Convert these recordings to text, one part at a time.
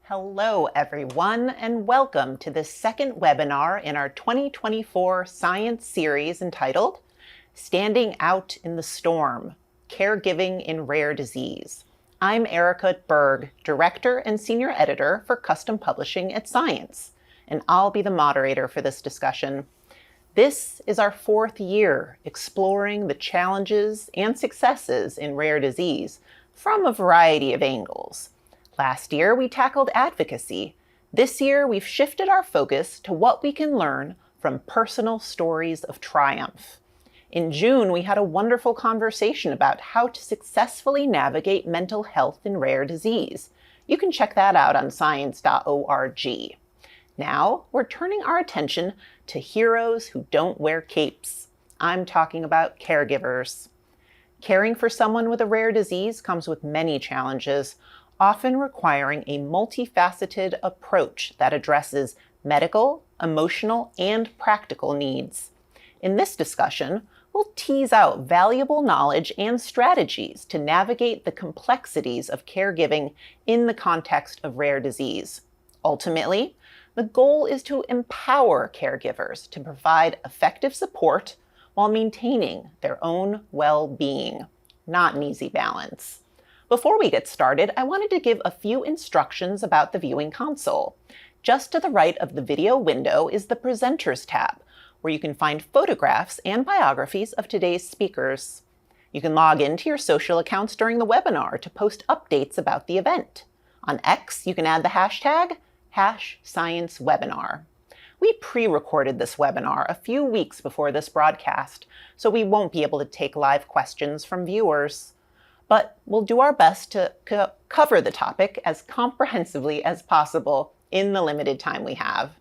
Hello, everyone, and welcome to the second webinar in our 2024 science series entitled Standing Out in the Storm, Caregiving in Rare Disease. I'm Erica Berg, Director and Senior Editor for Custom Publishing at Science, and I'll be the moderator for this discussion. This is our fourth year exploring the challenges and successes in rare disease from a variety of angles. Last year, we tackled advocacy. This year, we've shifted our focus to what we can learn from personal stories of triumph. In June, we had a wonderful conversation about how to successfully navigate mental health in rare disease. You can check that out on science.org. Now, we're turning our attention to heroes who don't wear capes. I'm talking about caregivers. Caring for someone with a rare disease comes with many challenges, often requiring a multifaceted approach that addresses medical, emotional, and practical needs. In this discussion, we'll tease out valuable knowledge and strategies to navigate the complexities of caregiving in the context of rare disease. Ultimately, the goal is to empower caregivers to provide effective support while maintaining their own well-being. Not an easy balance. Before we get started, I wanted to give a few instructions about the viewing console. Just to the right of the video window is the Presenters tab, where you can find photographs and biographies of today's speakers. You can log into your social accounts during the webinar to post updates about the event. On X, you can add the hashtag #ScienceWebinar. We pre-recorded this webinar a few weeks before this broadcast, so we won't be able to take live questions from viewers. But we'll do our best to cover the topic as comprehensively as possible in the limited time we have.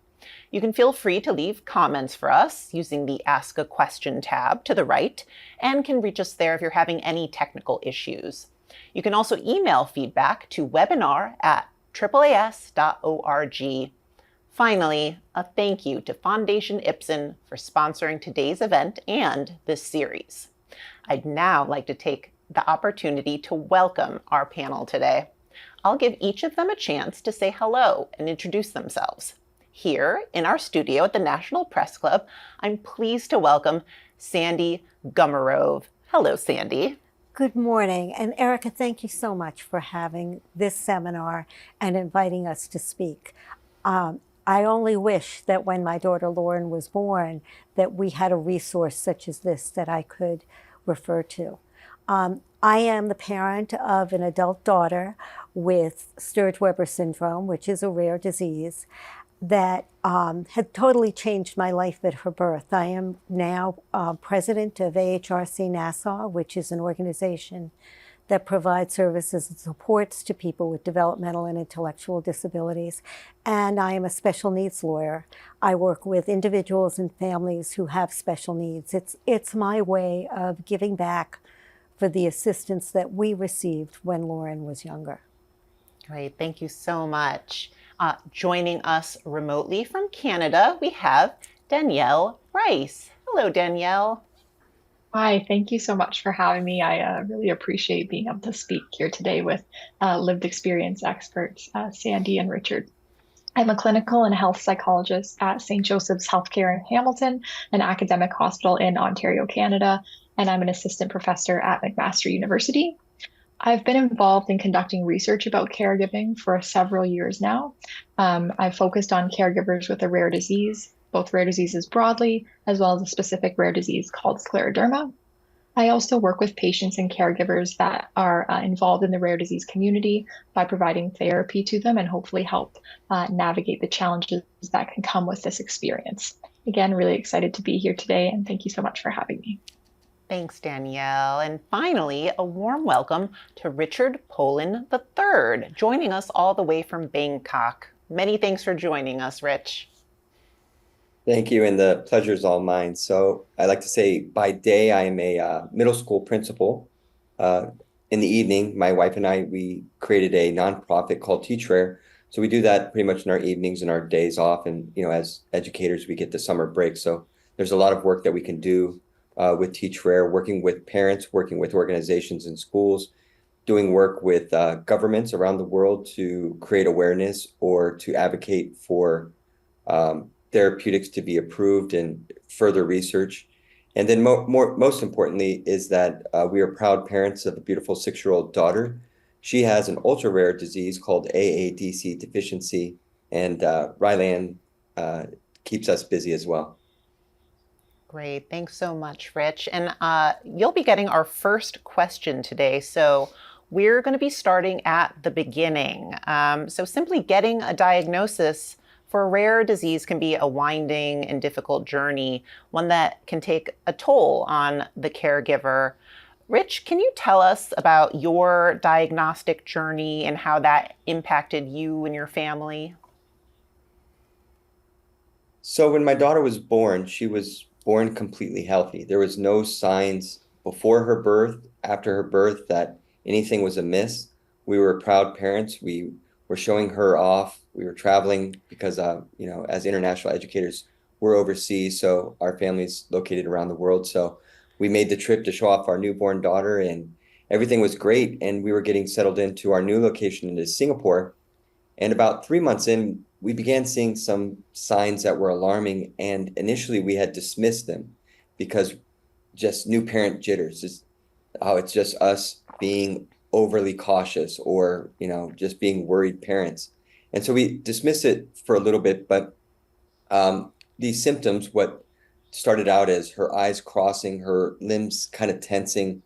You can feel free to leave comments for us using the Ask a Question tab to the right, and can reach us there if you're having any technical issues. You can also email feedback to webinar@AAAS.org. Finally, a thank you to Foundation Ipsen for sponsoring today's event and this series. I'd now like to take the opportunity to welcome our panel today. I'll give each of them a chance to say hello and introduce themselves. Here in our studio at the National Press Club, I'm pleased to welcome Sandy Gumarov. Hello, Sandy. Good morning. And Erica, thank you so much for having this seminar and inviting us to speak. I only wish that when my daughter Lauren was born, that we had a resource such as this that I could refer to. I am the parent of an adult daughter with Sturge-Weber syndrome, which is a rare disease that had totally changed my life at her birth. I am now president of AHRC Nassau, which is an organization that provides services and supports to people with developmental and intellectual disabilities. And I am a special needs lawyer. I work with individuals and families who have special needs. It's my way of giving back for the assistance that we received when Lauren was younger. Great, thank you so much. Joining us remotely from Canada, we have Danielle Rice. Hello, Danielle. Hi, thank you so much for having me. I really appreciate being able to speak here today with lived experience experts, Sandy and Richard. I'm a clinical and health psychologist at St. Joseph's Healthcare in Hamilton, an academic hospital in Ontario, Canada, and I'm an assistant professor at McMaster University. I've been involved in conducting research about caregiving for several years now. I've focused on caregivers with a rare disease, both rare diseases broadly, as well as a specific rare disease called scleroderma. I also work with patients and caregivers that are involved in the rare disease community by providing therapy to them and hopefully help navigate the challenges that can come with this experience. Again, really excited to be here today, and thank you so much for having me. Thanks, Danielle. And finally, a warm welcome to Richard Polin III, joining us all the way from Bangkok. Many thanks for joining us, Rich. Thank you, and the pleasure is all mine. So I like to say by day, I am a middle school principal. In the evening, my wife and I, we created a nonprofit called Teach Rare. So we do that pretty much in our evenings and our days off. And, as educators, we get the summer break. So there's a lot of work that we can do with Teach Rare, working with parents, working with organizations and schools, doing work with governments around the world to create awareness or to advocate for therapeutics to be approved and further research. And then most importantly is that we are proud parents of a beautiful 6-year-old daughter. She has an ultra rare disease called AADC deficiency, and Rylan keeps us busy as well. Great. Thanks so much, Rich. And you'll be getting our first question today. So we're going to be starting at the beginning. So simply getting a diagnosis for a rare disease can be a winding and difficult journey, one that can take a toll on the caregiver. Rich, can you tell us about your diagnostic journey and how that impacted you and your family? So when my daughter was born, she was born completely healthy. There was no signs before her birth, after her birth, that anything was amiss. We were proud parents. We were showing her off. We were traveling because, as international educators, we're overseas, so our family's located around the world. So we made the trip to show off our newborn daughter, and everything was great. And we were getting settled into our new location in Singapore. And about 3 months in, we began seeing some signs that were alarming. And initially, we had dismissed them because just new parent jitters, it's just us being overly cautious or, just being worried parents. And so we dismissed it for a little bit. But these symptoms, what started out as her eyes crossing, her limbs kind of tensing,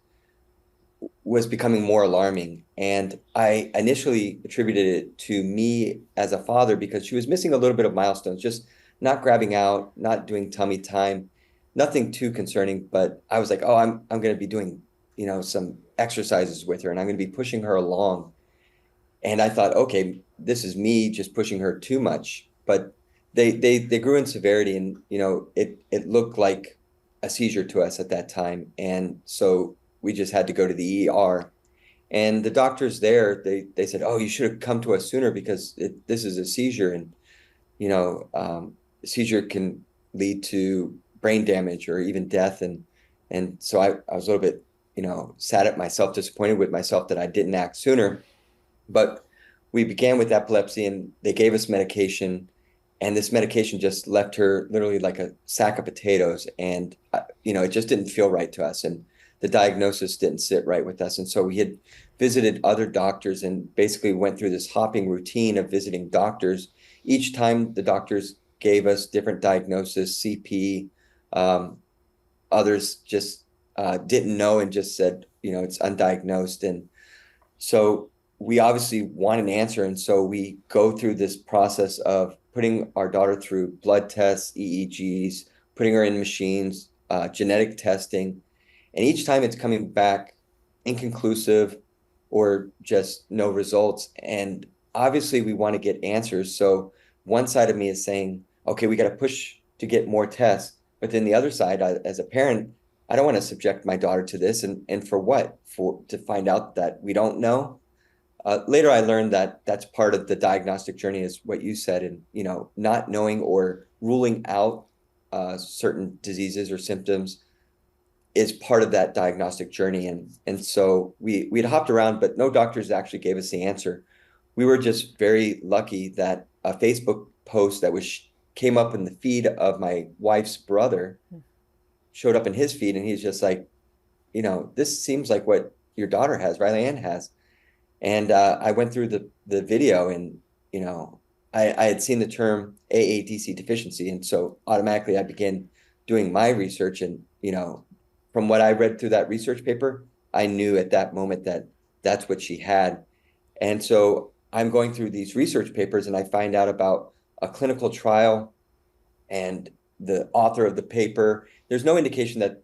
was becoming more alarming. And I initially attributed it to me as a father because she was missing a little bit of milestones, just not grabbing out, not doing tummy time, nothing too concerning. But I was like, oh, I'm going to be doing, some exercises with her, and I'm going to be pushing her along. And I thought, okay, this is me just pushing her too much. But they grew in severity, and it looked like a seizure to us at that time. And so we just had to go to the ER. And the doctors there, they said, oh, you should have come to us sooner because this is a seizure. And, seizure can lead to brain damage or even death. And so I was a little bit, sad at myself, disappointed with myself that I didn't act sooner. But we began with epilepsy, and they gave us medication. And this medication just left her literally like a sack of potatoes. And, it just didn't feel right to us. And the diagnosis didn't sit right with us. And so we had visited other doctors and basically went through this hopping routine of visiting doctors. Each time the doctors gave us different diagnosis, CP, others just didn't know and just said, it's undiagnosed. And so we obviously want an answer. And so we go through this process of putting our daughter through blood tests, EEGs, putting her in machines, genetic testing. And each time it's coming back inconclusive or just no results. And obviously we want to get answers. So one side of me is saying, okay, we got to push to get more tests. But then the other side, as a parent, I don't want to subject my daughter to this. And for what? To find out that we don't know. Later, I learned that that's part of the diagnostic journey, is what you said, and not knowing or ruling out certain diseases or symptoms is part of that diagnostic journey. And so we'd hopped around, but no doctors actually gave us the answer. We were just very lucky that a Facebook post that came up in the feed of my wife's brother showed up in his feed, and he's just like, this seems like what your daughter has, Riley Ann has. And I went through the video, and I had seen the term AADC deficiency, and so automatically I began doing my research. And from what I read through that research paper, I knew at that moment that that's what she had. And so I'm going through these research papers, and I find out about a clinical trial and the author of the paper. There's no indication that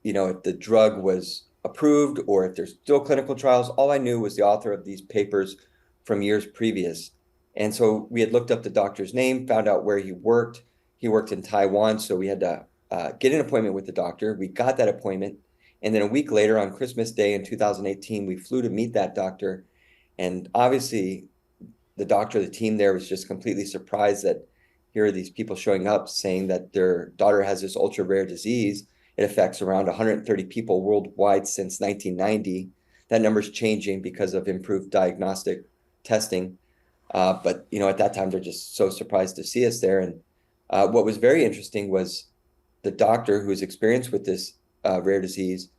if the drug was approved or if there's still clinical trials. All I knew was the author of these papers from years previous. And so we had looked up the doctor's name, found out where he worked. He worked in Taiwan, so we had to get an appointment with the doctor. We got that appointment. And then a week later, on Christmas Day in 2018, we flew to meet that doctor. And obviously, the doctor, the team there was just completely surprised that here are these people showing up saying that their daughter has this ultra rare disease. It affects around 130 people worldwide since 1990. that number's changing because of improved diagnostic testing. But at that time, they're just so surprised to see us there. And what was very interesting was the doctor who was experienced with this rare disease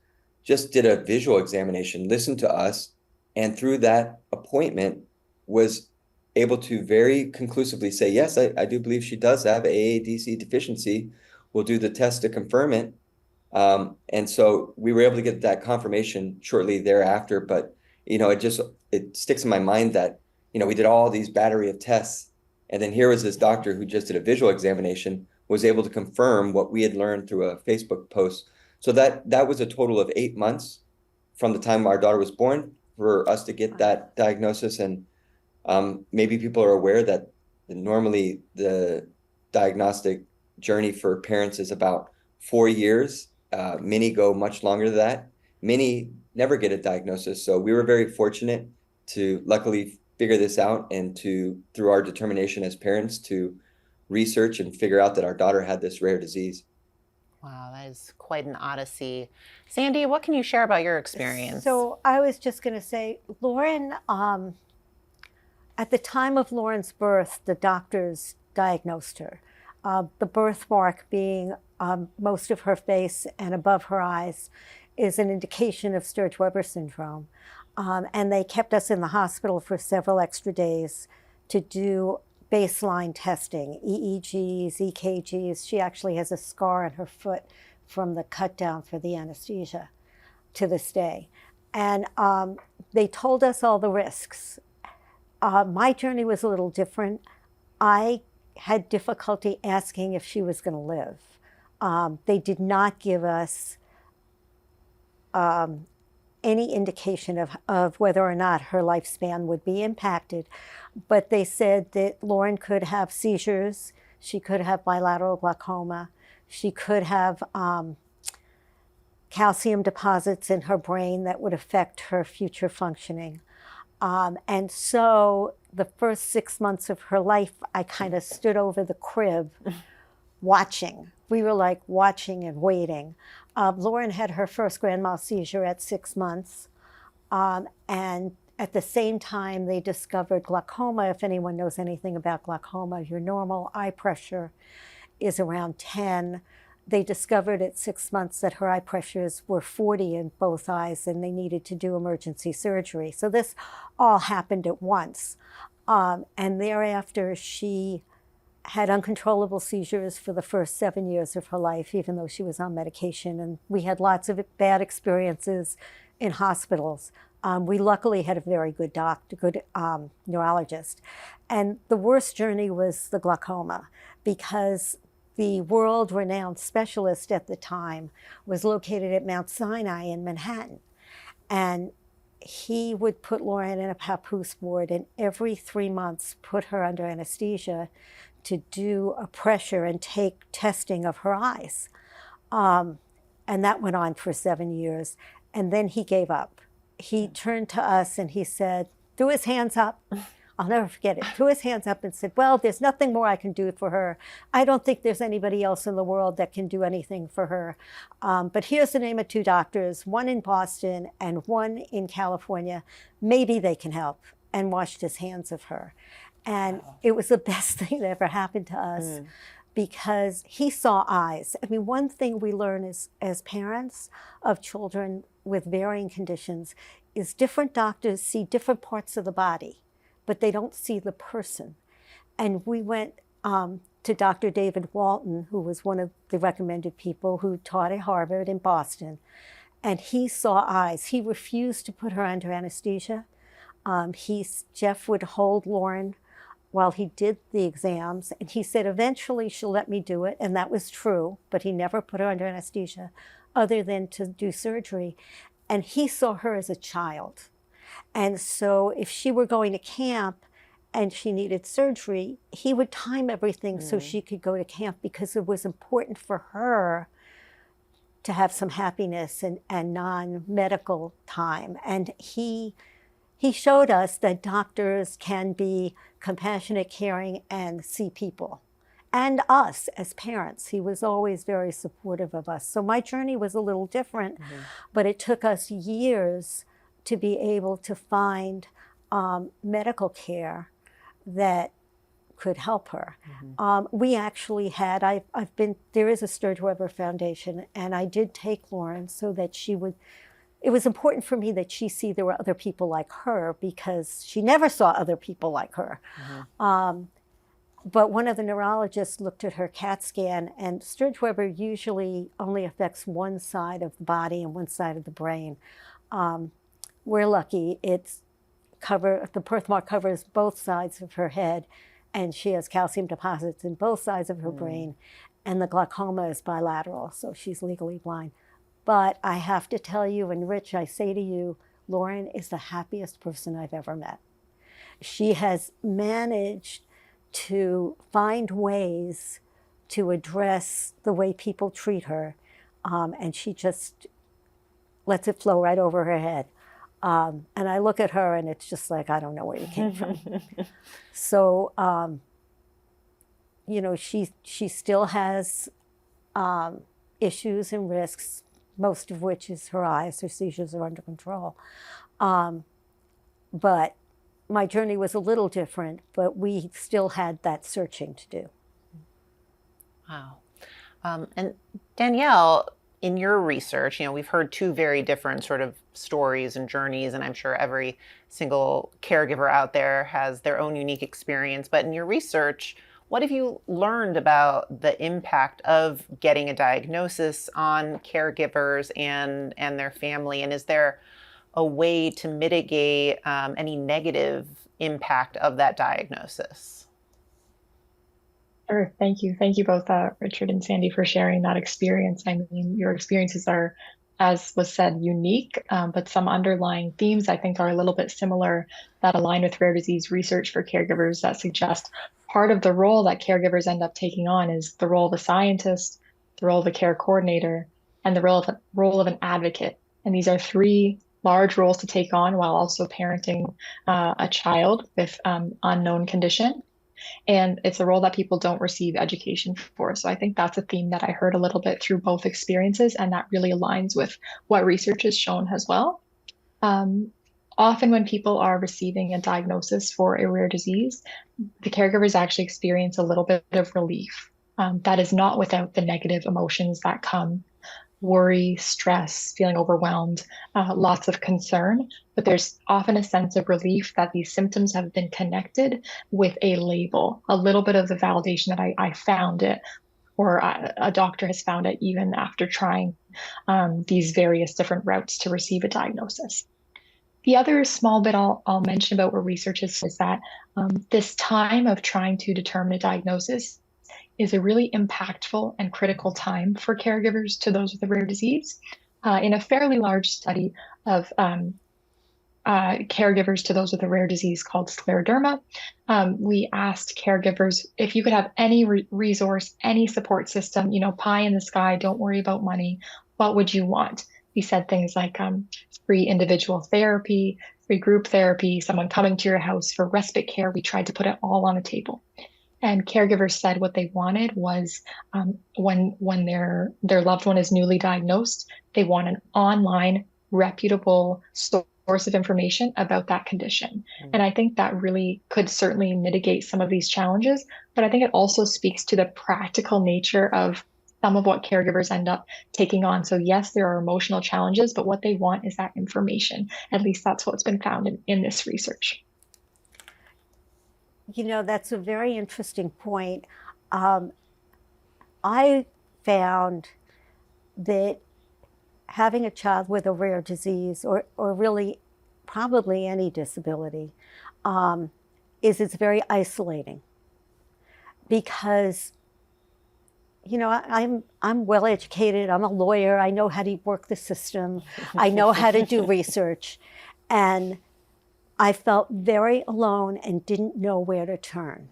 just did a visual examination, listened to us, and through that appointment was able to very conclusively say, yes, I do believe she does have AADC deficiency. We'll do the test to confirm it. And so we were able to get that confirmation shortly thereafter. But, it sticks in my mind that, we did all these battery of tests. And then here was this doctor who just did a visual examination, was able to confirm what we had learned through a Facebook post. So that was a total of 8 months from the time our daughter was born for us to get that diagnosis. And maybe people are aware that normally the diagnostic journey for parents is about 4 years. Many go much longer than that. Many never get a diagnosis. So we were very fortunate to luckily figure this out and through our determination as parents, to research and figure out that our daughter had this rare disease. Wow, that is quite an odyssey. Sandy, what can you share about your experience? So I was just going to say, Lauren, at the time of Lauren's birth, the doctors diagnosed her. The birthmark being most of her face and above her eyes is an indication of Sturge-Weber syndrome. And they kept us in the hospital for several extra days to do baseline testing, EEGs, EKGs. She actually has a scar on her foot from the cut down for the anesthesia to this day. And they told us all the risks. My journey was a little different. I had difficulty asking if she was going to live. They did not give us any indication of whether or not her lifespan would be impacted. But they said that Lauren could have seizures, she could have bilateral glaucoma, she could have calcium deposits in her brain that would affect her future functioning. And so the first 6 months of her life, I kind of stood over the crib watching. We were like watching and waiting. Lauren had her first grand mal seizure at 6 months. And at the same time, they discovered glaucoma. If anyone knows anything about glaucoma, your normal eye pressure is around 10. They discovered at 6 months that her eye pressures were 40 in both eyes, and they needed to do emergency surgery. So this all happened at once. And thereafter, she had uncontrollable seizures for the first 7 years of her life, even though she was on medication. And we had lots of bad experiences in hospitals. We luckily had a very good doctor, good neurologist. And the worst journey was the glaucoma, because the world-renowned specialist at the time was located at Mount Sinai in Manhattan. And he would put Lauren in a papoose board and every 3 months put her under anesthesia to do a pressure and take testing of her eyes. And that went on for 7 years. And then he gave up. He turned to us and he said, threw his hands up. I'll never forget it. Threw his hands up and said, well, there's nothing more I can do for her. I don't think there's anybody else in the world that can do anything for her. But here's the name of 2 doctors, one in Boston and one in California. Maybe they can help. And washed his hands of her. And it was the best thing that ever happened to us because he saw eyes. I mean, one thing we learn as parents of children with varying conditions is different doctors see different parts of the body, but they don't see the person. And we went to Dr. David Walton, who was one of the recommended people who taught at Harvard in Boston, and he saw eyes. He refused to put her under anesthesia. Jeff would hold Lauren while he did the exams, and he said, eventually she'll let me do it, and that was true, but he never put her under anesthesia other than to do surgery. And he saw her as a child. And so if she were going to camp and she needed surgery, he would time everything so she could go to camp because it was important for her to have some happiness and non-medical time. And he showed us that doctors can be compassionate, caring, and see people. And us as parents. He was always very supportive of us. So my journey was a little different, but it took us years to be able to find medical care that could help her. We actually had, there is a Sturge Weber Foundation, and I did take Lauren so that she would, it was important for me that she see there were other people like her, because she never saw other people like her. But one of the neurologists looked at her CAT scan, and Sturge Weber usually only affects one side of the body and one side of the brain. We're lucky. The birthmark covers both sides of her head, and she has calcium deposits in both sides of her brain, and the glaucoma is bilateral, so she's legally blind. But I have to tell you, and Rich, I say to you, Lauren is the happiest person I've ever met. She has managed to find ways to address the way people treat her, and she just lets it flow right over her head. And I look at her and it's just like, I don't know where you came from. So, you know, she still has issues and risks, most of which is her eyes. Her seizures are under control. But my journey was a little different, but we still had that searching to do. Wow. And Danielle, in your research, you know, we've heard two very different sort of stories and journeys, and I'm sure every single caregiver out there has their own unique experience. But in your research, what have you learned about the impact of getting a diagnosis on caregivers and their family? And is there a way to mitigate any negative impact of that diagnosis? Sure. Thank you. Thank you both, Richard and Sandy, for sharing that experience. I mean, your experiences are, as was said, unique, but some underlying themes I think are a little bit similar that align with rare disease research for caregivers that suggest part of the role that caregivers end up taking on is the role of a scientist, the role of a care coordinator, and the role of an advocate. And these are three large roles to take on while also parenting a child with unknown condition. And it's a role that people don't receive education for. So I think that's a theme that I heard a little bit through both experiences, and that really aligns with what research has shown as well. Often when people are receiving a diagnosis for a rare disease, the caregivers actually experience a little bit of relief. That is not without the negative emotions that come: worry, stress, feeling overwhelmed, lots of concern. But there's often a sense of relief that these symptoms have been connected with a label, a little bit of the validation that I found it, or a doctor has found it even after trying these various different routes to receive a diagnosis. The other small bit I'll mention about what research is that this time of trying to determine a diagnosis is a really impactful and critical time for caregivers to those with a rare disease. In a fairly large study of caregivers to those with a rare disease called scleroderma, we asked caregivers if you could have any resource, any support system, you know, pie in the sky, don't worry about money, what would you want? We said things like free individual therapy, free group therapy, someone coming to your house for respite care. We tried to put it all on the table. And caregivers said what they wanted was when their loved one is newly diagnosed, they want an online, reputable source of information about that condition. And I think that really could certainly mitigate some of these challenges. But I think it also speaks to the practical nature of some of what caregivers end up taking on. So yes, there are emotional challenges, but what they want is that information. At least that's what's been found in this research. You know, that's a very interesting point. I found that having a child with a rare disease, or really probably any disability, it's very isolating. Because, you know, I'm well educated, I'm a lawyer, I know how to work the system, I know how to do research, and I felt very alone and didn't know where to turn.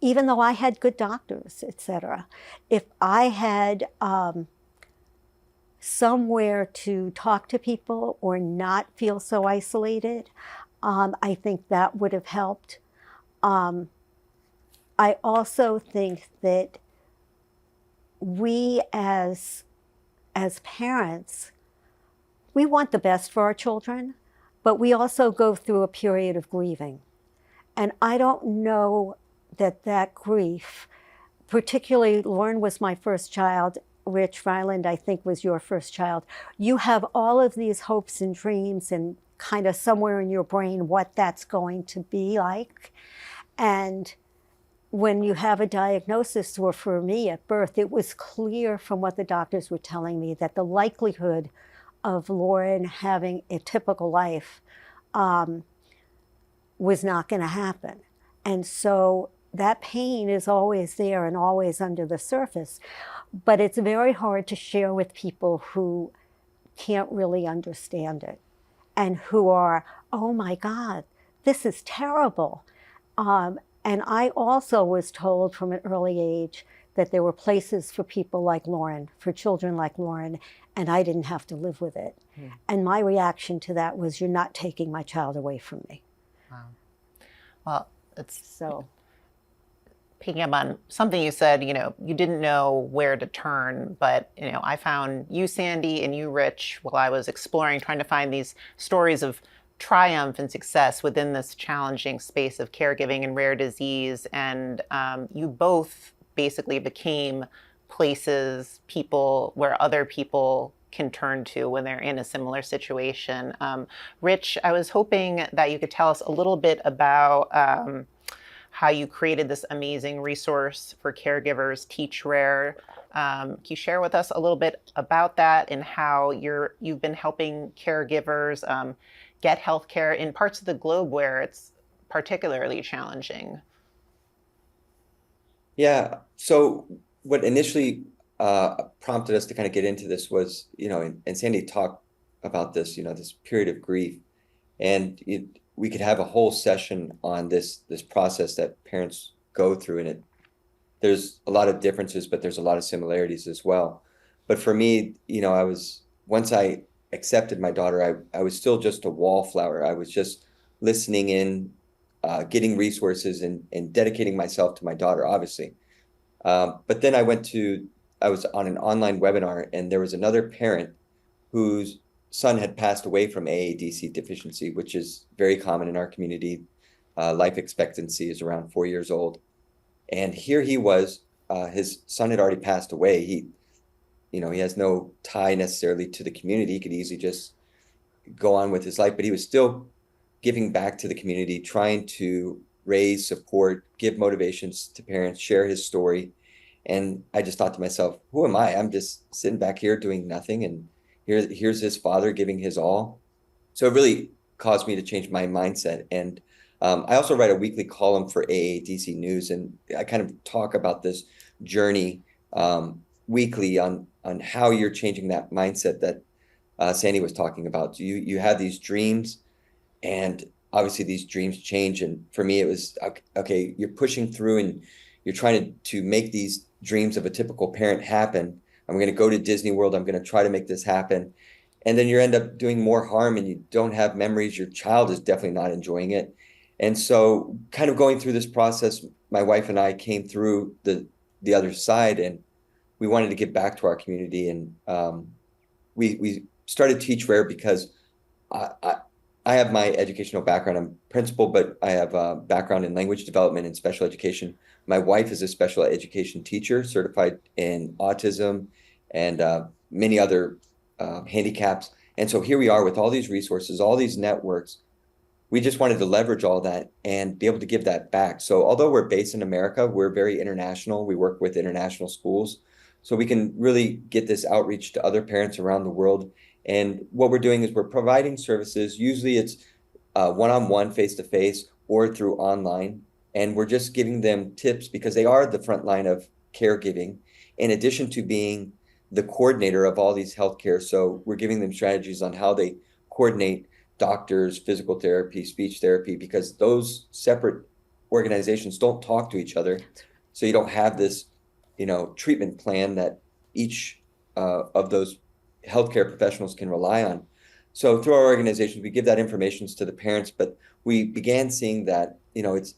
Even though I had good doctors, etc. If I had somewhere to talk to people or not feel so isolated, I think that would have helped. I also think that we as parents we want the best for our children, but we also go through a period of grieving. And I don't know that grief, particularly Lauren was my first child, Rich Ryland, I think, was your first child. You have all of these hopes and dreams and kind of somewhere in your brain what that's going to be like. And when you have a diagnosis, or for me at birth, it was clear from what the doctors were telling me that the likelihood of Lauren having a typical life was not going to happen. And so that pain is always there and always under the surface. But it's very hard to share with people who can't really understand it and who are, oh my God, this is terrible. And I also was told from an early age that there were places for people like Lauren, for children like Lauren, and I didn't have to live with it. And my reaction to that was, you're not taking my child away from me. Wow. Well, it's So picking up on something you said, you didn't know where to turn, but, I found you, Sandy, and you, Rich, while I was exploring, trying to find these stories of triumph and success within this challenging space of caregiving and rare disease. And you both basically became places, people where other people can turn to when they're in a similar situation. Rich, I was hoping that you could tell us a little bit about how you created this amazing resource for caregivers, Teach Rare. Can you share with us a little bit about that and how you've been helping caregivers get healthcare in parts of the globe where it's particularly challenging? Yeah. So what initially prompted us to kind of get into this was, and Sandy talked about this, this period of grief, and we could have a whole session on this process that parents go through, and there's a lot of differences, but there's a lot of similarities as well. But for me, once I accepted my daughter, I was still just a wallflower. I was just listening in, getting resources and dedicating myself to my daughter, obviously. But then I was on an online webinar, and there was another parent whose son had passed away from AADC deficiency, which is very common in our community. Life expectancy is around 4 years old. And here he was, his son had already passed away. He has no tie necessarily to the community. He could easily just go on with his life, but he was still giving back to the community, trying to raise support, give motivations to parents, share his story. And I just thought to myself, who am I? I'm just sitting back here doing nothing. And here's his father giving his all. So it really caused me to change my mindset. And I also write a weekly column for AADC News, and I kind of talk about this journey weekly on how you're changing that mindset that Sandy was talking about. You have these dreams, and obviously these dreams change. And for me, it was, okay, you're pushing through and you're trying to make these dreams of a typical parent happen. I'm going to go to Disney World. I'm going to try to make this happen. And then you end up doing more harm, and you don't have memories. Your child is definitely not enjoying it. And so kind of going through this process, my wife and I came through the other side, and we wanted to give back to our community. And we started Teach Rare because I have my educational background. I'm principal, but I have a background in language development and special education. My wife is a special education teacher, certified in autism and many other handicaps. And so here we are with all these resources, all these networks. We just wanted to leverage all that and be able to give that back. So although we're based in America, we're very international. We work with international schools, so we can really get this outreach to other parents around the world. And what we're doing is we're providing services. Usually it's one-on-one, face-to-face, or through online. And we're just giving them tips because they are the front line of caregiving, in addition to being the coordinator of all these healthcare. So we're giving them strategies on how they coordinate doctors, physical therapy, speech therapy, because those separate organizations don't talk to each other. So you don't have this, treatment plan that each of those healthcare professionals can rely on. So through our organizations, we give that information to the parents, but we began seeing that, it's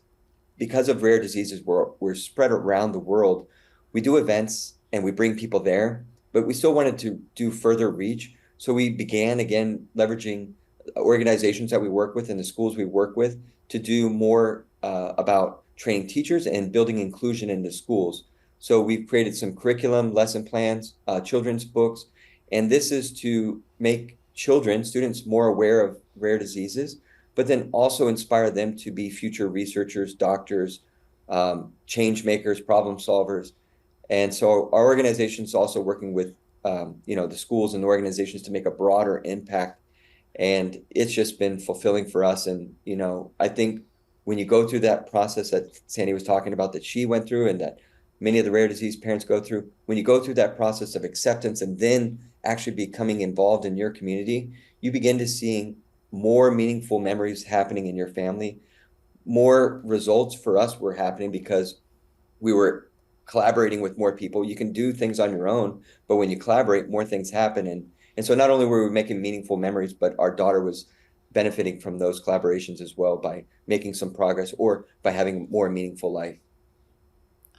because of rare diseases, we're spread around the world. We do events and we bring people there, but we still wanted to do further reach. So we began again leveraging organizations that we work with and the schools we work with to do more about training teachers and building inclusion in the schools. So we've created some curriculum, lesson plans, children's books, and this is to make students more aware of rare diseases, but then also inspire them to be future researchers, doctors, change makers, problem solvers. And so our organization is also working with the schools and the organizations to make a broader impact. And it's just been fulfilling for us. And, I think when you go through that process that Sandy was talking about, that she went through and that many of the rare disease parents go through, when you go through that process of acceptance and then actually becoming involved in your community, you begin to seeing more meaningful memories happening in your family. More results for us were happening because we were collaborating with more people. You can do things on your own, but when you collaborate, more things happen. And so not only were we making meaningful memories, but our daughter was benefiting from those collaborations as well by making some progress or by having a more meaningful life.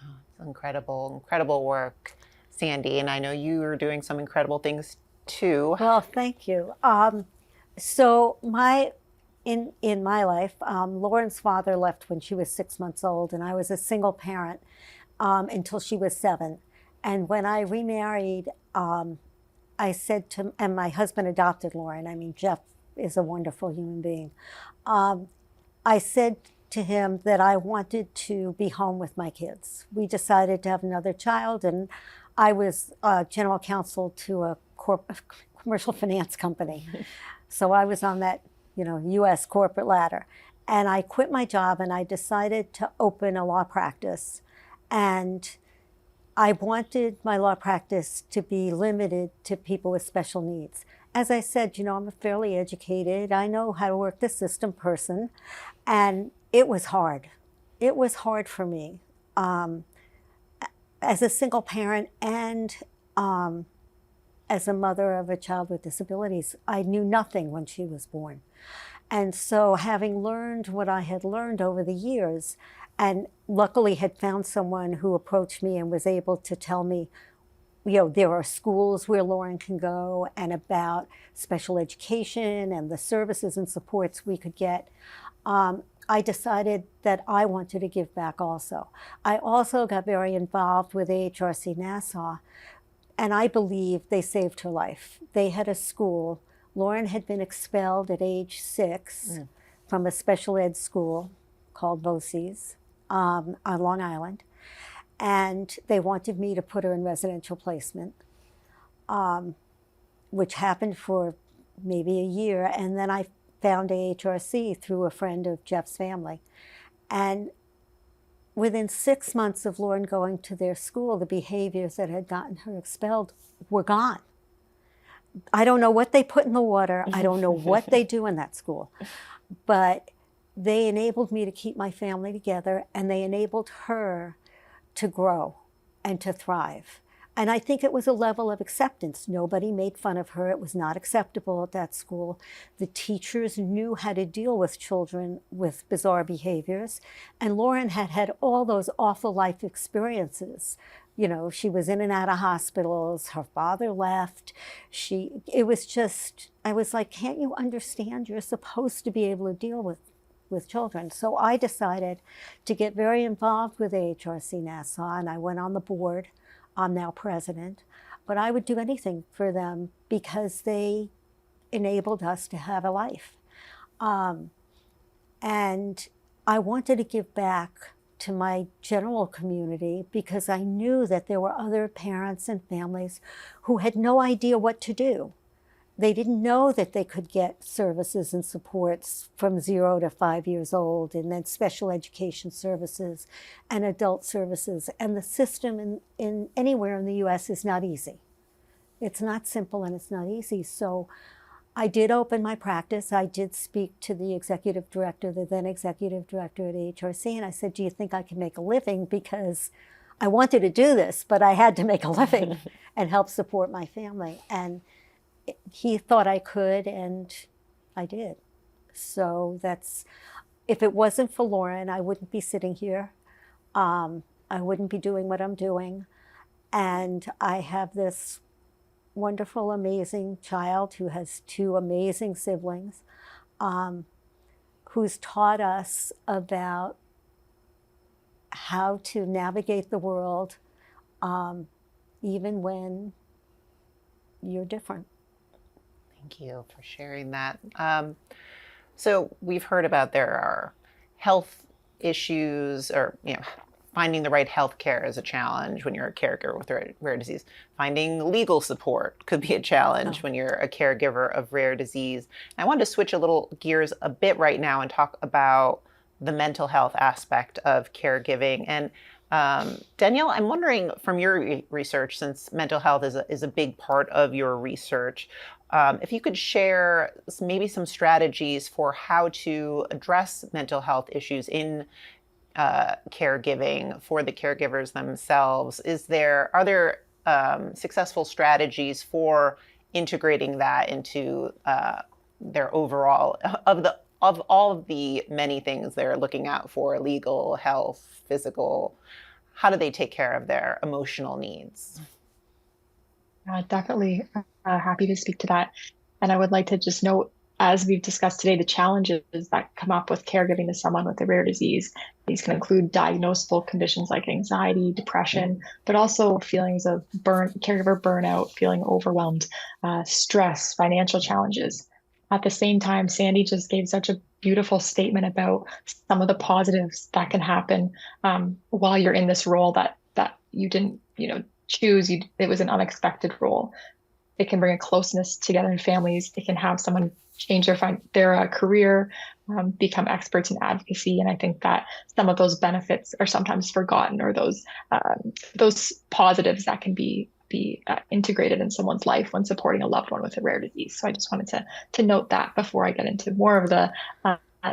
Oh, it's incredible, incredible work, Sandy. And I know you are doing some incredible things too. Well, thank you. In my life, Lauren's father left when she was 6 months old, and I was a single parent until she was 7. And when I remarried, I said to, and my husband adopted Lauren. I mean, Jeff is a wonderful human being. I said to him that I wanted to be home with my kids. We decided to have another child, and I was general counsel to a commercial finance company. So I was on that, U.S. corporate ladder. And I quit my job and I decided to open a law practice. And I wanted my law practice to be limited to people with special needs. As I said, I'm a fairly educated, I know how to work the system person. And it was hard. It was hard for me as a single parent and as a mother of a child with disabilities. I knew nothing when she was born. And so having learned what I had learned over the years, and luckily had found someone who approached me and was able to tell me, there are schools where Lauren can go, and about special education and the services and supports we could get, I decided that I wanted to give back also. I also got very involved with AHRC Nassau, and I believe they saved her life. They had a school. Lauren had been expelled at age 6 from a special ed school called BOCES on Long Island. And they wanted me to put her in residential placement, which happened for maybe a year. And then I found AHRC through a friend of Jeff's family. And within 6 months of Lauren going to their school, the behaviors that had gotten her expelled were gone. I don't know what they put in the water. I don't know what they do in that school. But they enabled me to keep my family together, and they enabled her to grow and to thrive. And I think it was a level of acceptance. Nobody made fun of her. It was not acceptable at that school. The teachers knew how to deal with children with bizarre behaviors. And Lauren had had all those awful life experiences. She was in and out of hospitals. Her father left. I was like, can't you understand? You're supposed to be able to deal with children. So I decided to get very involved with AHRC Nassau, and I went on the board. I'm now president, but I would do anything for them because they enabled us to have a life. And I wanted to give back to my general community because I knew that there were other parents and families who had no idea what to do. They didn't know that they could get services and supports from 0 to 5 years old, and then special education services and adult services. And the system in anywhere in the US is not easy. It's not simple and it's not easy. So I did open my practice. I did speak to the executive director, the then executive director at AHRC, and I said, do you think I can make a living? Because I wanted to do this, but I had to make a living and help support my family. And he thought I could, and I did. So if it wasn't for Lauren, I wouldn't be sitting here. I wouldn't be doing what I'm doing. And I have this wonderful, amazing child who has two amazing siblings, who's taught us about how to navigate the world, even when you're different. Thank you for sharing that. So we've heard about there are health issues, or finding the right health care is a challenge when you're a caregiver with rare disease. Finding legal support could be a challenge when you're a caregiver of rare disease. And I wanted to switch a little gears a bit right now and talk about the mental health aspect of caregiving. And Danielle, I'm wondering, from your research, since mental health is a big part of your research, if you could share maybe some strategies for how to address mental health issues in caregiving for the caregivers themselves. Are there successful strategies for integrating that into their overall of all of the many things they're looking out for: legal, health, physical? How do they take care of their emotional needs? Definitely happy to speak to that. And I would like to just note, as we've discussed today, the challenges that come up with caregiving to someone with a rare disease. These can include diagnosable conditions like anxiety, depression, but also feelings of caregiver burnout, feeling overwhelmed, stress, financial challenges. At the same time, Sandy just gave such a beautiful statement about some of the positives that can happen while you're in this role that you didn't, choose. It was an unexpected role. It can bring a closeness together in families. It can have someone change their career, become experts in advocacy. And I think that some of those benefits are sometimes forgotten, or those positives that can be integrated in someone's life when supporting a loved one with a rare disease. So I just wanted to note that before I get into more of the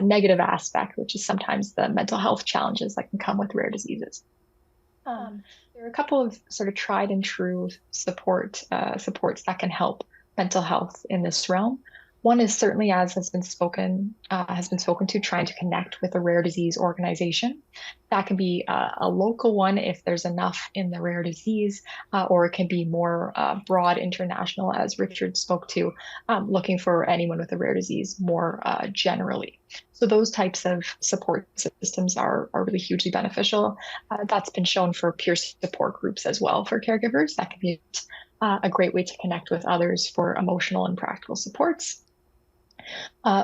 negative aspect, which is sometimes the mental health challenges that can come with rare diseases. There are a couple of sort of tried and true supports that can help mental health in this realm. One is certainly, as has been spoken to, trying to connect with a rare disease organization. That can be a local one if there's enough in the rare disease, or it can be more broad international, as Richard spoke to, looking for anyone with a rare disease more generally. So those types of support systems are really hugely beneficial. That's been shown for peer support groups as well for caregivers. That can be a great way to connect with others for emotional and practical supports.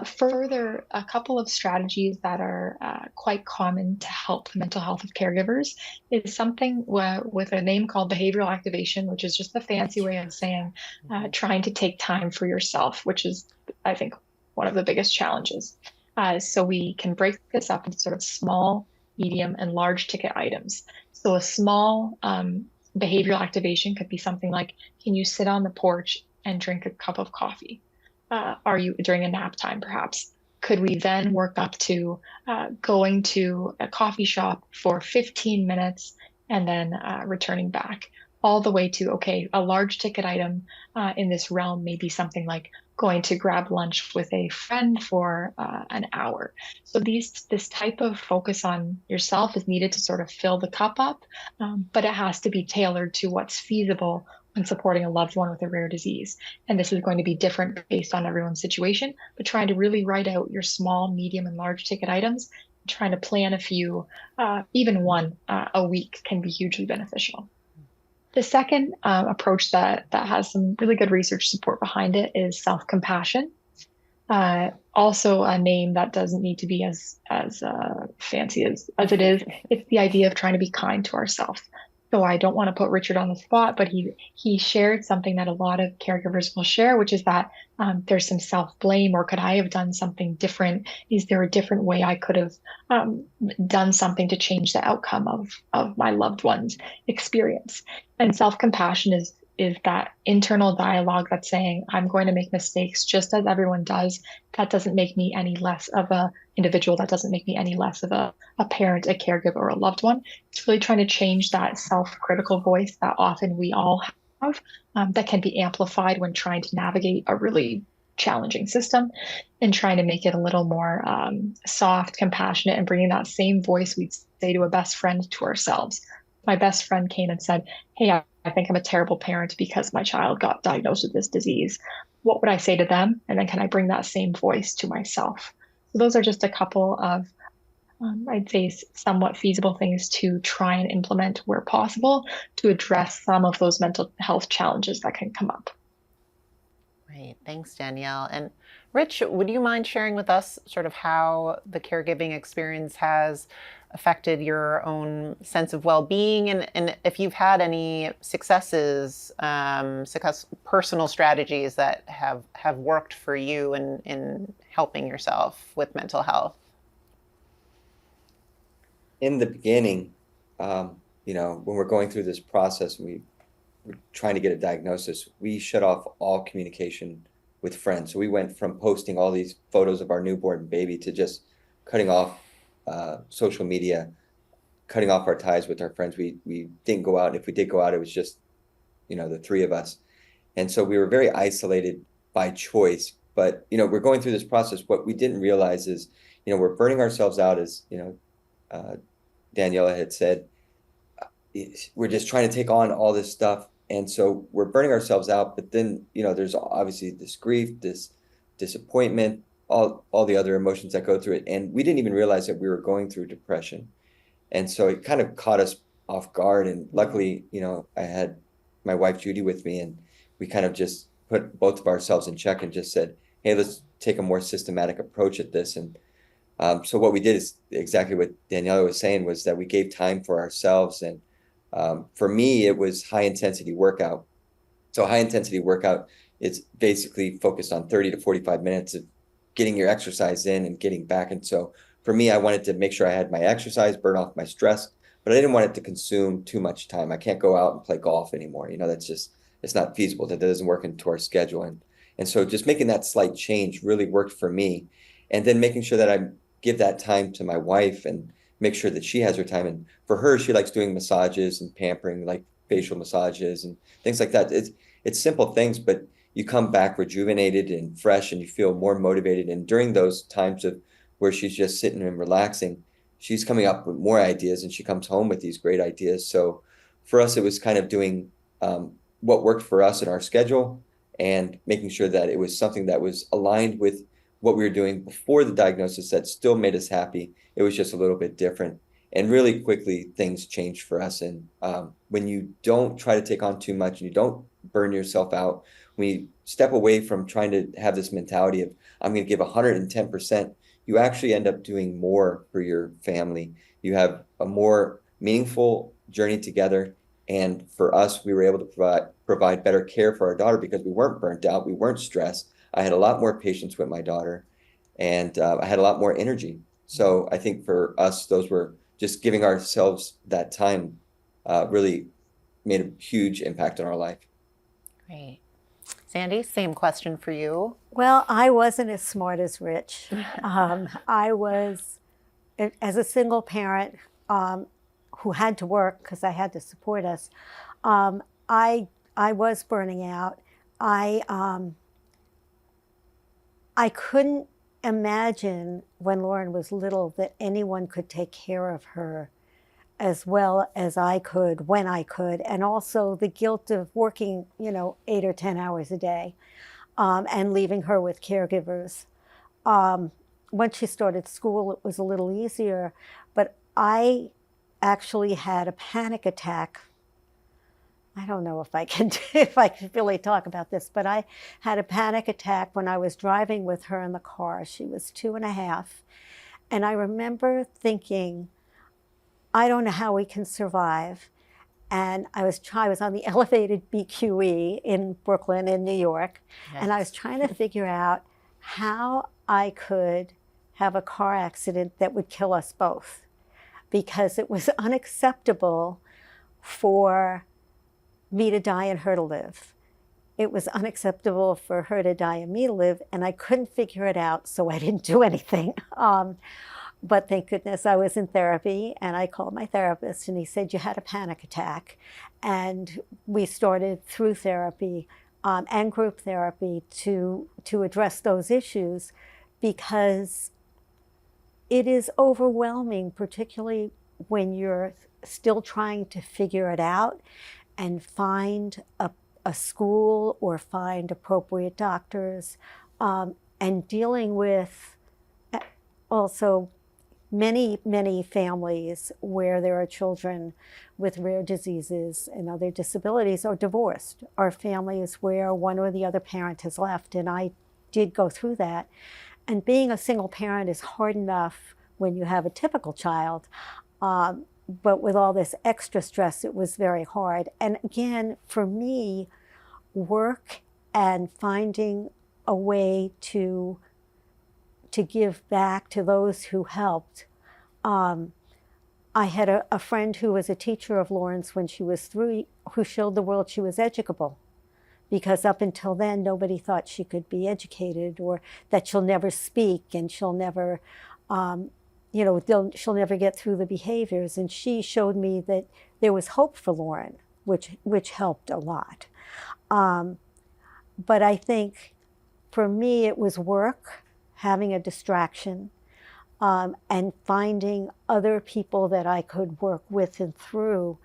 Further, a couple of strategies that are quite common to help the mental health of caregivers is something with a name called behavioral activation, which is just a fancy way of saying trying to take time for yourself, which is, I think, one of the biggest challenges. So we can break this up into sort of small, medium, and large ticket items. So a small behavioral activation could be something like, can you sit on the porch and drink a cup of coffee? Are you during a nap time, perhaps? Could we then work up to going to a coffee shop for 15 minutes and then returning back, all the way to, okay, a large ticket item in this realm may be something like going to grab lunch with a friend for an hour. So this type of focus on yourself is needed to sort of fill the cup up, but it has to be tailored to what's feasible when supporting a loved one with a rare disease. And this is going to be different based on everyone's situation, but trying to really write out your small, medium, and large ticket items, trying to plan a few, even one a week, can be hugely beneficial. The second approach that has some really good research support behind it is self-compassion. Also a name that doesn't need to be as fancy as it is. It's the idea of trying to be kind to ourselves. So I don't want to put Richard on the spot, but he shared something that a lot of caregivers will share, which is that there's some self-blame, or could I have done something different? Is there a different way I could have done something to change the outcome of my loved one's experience? And self-compassion is that internal dialogue that's saying, I'm going to make mistakes just as everyone does. That doesn't make me any less of a individual. That doesn't make me any less of a parent, a caregiver, or a loved one. It's really trying to change that self-critical voice that often we all have, that can be amplified when trying to navigate a really challenging system, and trying to make it a little more soft, compassionate, and bringing that same voice we'd say to a best friend to ourselves. my best friend came and said, "Hey, I think I'm a terrible parent because my child got diagnosed with this disease." What would I say to them? And then can I bring that same voice to myself? So those are just a couple of, I'd say, somewhat feasible things to try and implement where possible to address some of those mental health challenges that can come up. Right. Thanks, Danielle. And Rich, would you mind sharing with us sort of how the caregiving experience has affected your own sense of well-being, and if you've had any successes, personal strategies that have worked for you in helping yourself with mental health? In the beginning, when we're going through this process, we're trying to get a diagnosis, we shut off all communication with friends. So we went from posting all these photos of our newborn baby to just cutting off social media, cutting off our ties with our friends. We didn't go out, and if we did go out, it was just the three of us. And so we were very isolated by choice. But we're going through this process. What we didn't realize is we're burning ourselves out, as Daniela had said. We're just trying to take on all this stuff, and so we're burning ourselves out. But then there's obviously this grief, this disappointment, all the other emotions that go through it, and we didn't even realize that we were going through depression. And so it kind of caught us off guard. And luckily, I had my wife Judy with me, and we kind of just put both of ourselves in check and just said, "Hey, let's take a more systematic approach at this." And so what we did is exactly what Daniela was saying, was that we gave time for ourselves. And for me, it was high intensity workout. So high intensity workout is basically focused on 30 to 45 minutes of getting your exercise in and getting back. And so for me, I wanted to make sure I had my exercise, burn off my stress, but I didn't want it to consume too much time. I can't go out and play golf anymore. It's not feasible. That doesn't work into our schedule. And so just making that slight change really worked for me. And then making sure that I give that time to my wife and make sure that she has her time. And for her, she likes doing massages and pampering, like facial massages and things like that. It's simple things, but you come back rejuvenated and fresh, and you feel more motivated. And during those times of where she's just sitting and relaxing, she's coming up with more ideas, and she comes home with these great ideas. So for us, it was kind of doing what worked for us in our schedule and making sure that it was something that was aligned with what we were doing before the diagnosis that still made us happy. It was just a little bit different. And really quickly, things changed for us. And when you don't try to take on too much and you don't burn yourself out, when you step away from trying to have this mentality of, I'm going to give 110%, you actually end up doing more for your family. You have a more meaningful journey together. And for us, we were able to provide better care for our daughter because we weren't burnt out, we weren't stressed. I had a lot more patience with my daughter, and I had a lot more energy. So I think for us, those were just giving ourselves that time really made a huge impact on our life. Great. Sandy, same question for you. Well, I wasn't as smart as Rich. I was, as a single parent who had to work because I had to support us, I was burning out. I couldn't imagine when Lauren was little that anyone could take care of her as well as I could when I could, and also the guilt of working, 8 or 10 hours a day and leaving her with caregivers. Once she started school, it was a little easier, but I actually had a panic attack. I don't know if I can really talk about this, but I had a panic attack when I was driving with her in the car. She was 2.5. And I remember thinking, I don't know how we can survive. And I was on the elevated BQE in Brooklyn, in New York. Yes. And I was trying to figure out how I could have a car accident that would kill us both, because it was unacceptable for me to die and her to live. It was unacceptable for her to die and me to live, and I couldn't figure it out, so I didn't do anything. But thank goodness I was in therapy, and I called my therapist, and he said, you had a panic attack. And we started through therapy and group therapy to address those issues, because it is overwhelming, particularly when you're still trying to figure it out and find a school or find appropriate doctors, and dealing with also many families where there are children with rare diseases and other disabilities are divorced, or families where one or the other parent has left. And I did go through that. And being a single parent is hard enough when you have a typical child. But with all this extra stress, it was very hard. And again, for me, work and finding a way to give back to those who helped. I had a friend who was a teacher of Lauren's when she was 3, who showed the world she was educable, because up until then, nobody thought she could be educated, or that she'll never speak and she'll never, she'll never get through the behaviors. And she showed me that there was hope for Lauren, which helped a lot. But I think for me, it was work, having a distraction, and finding other people that I could work with and through.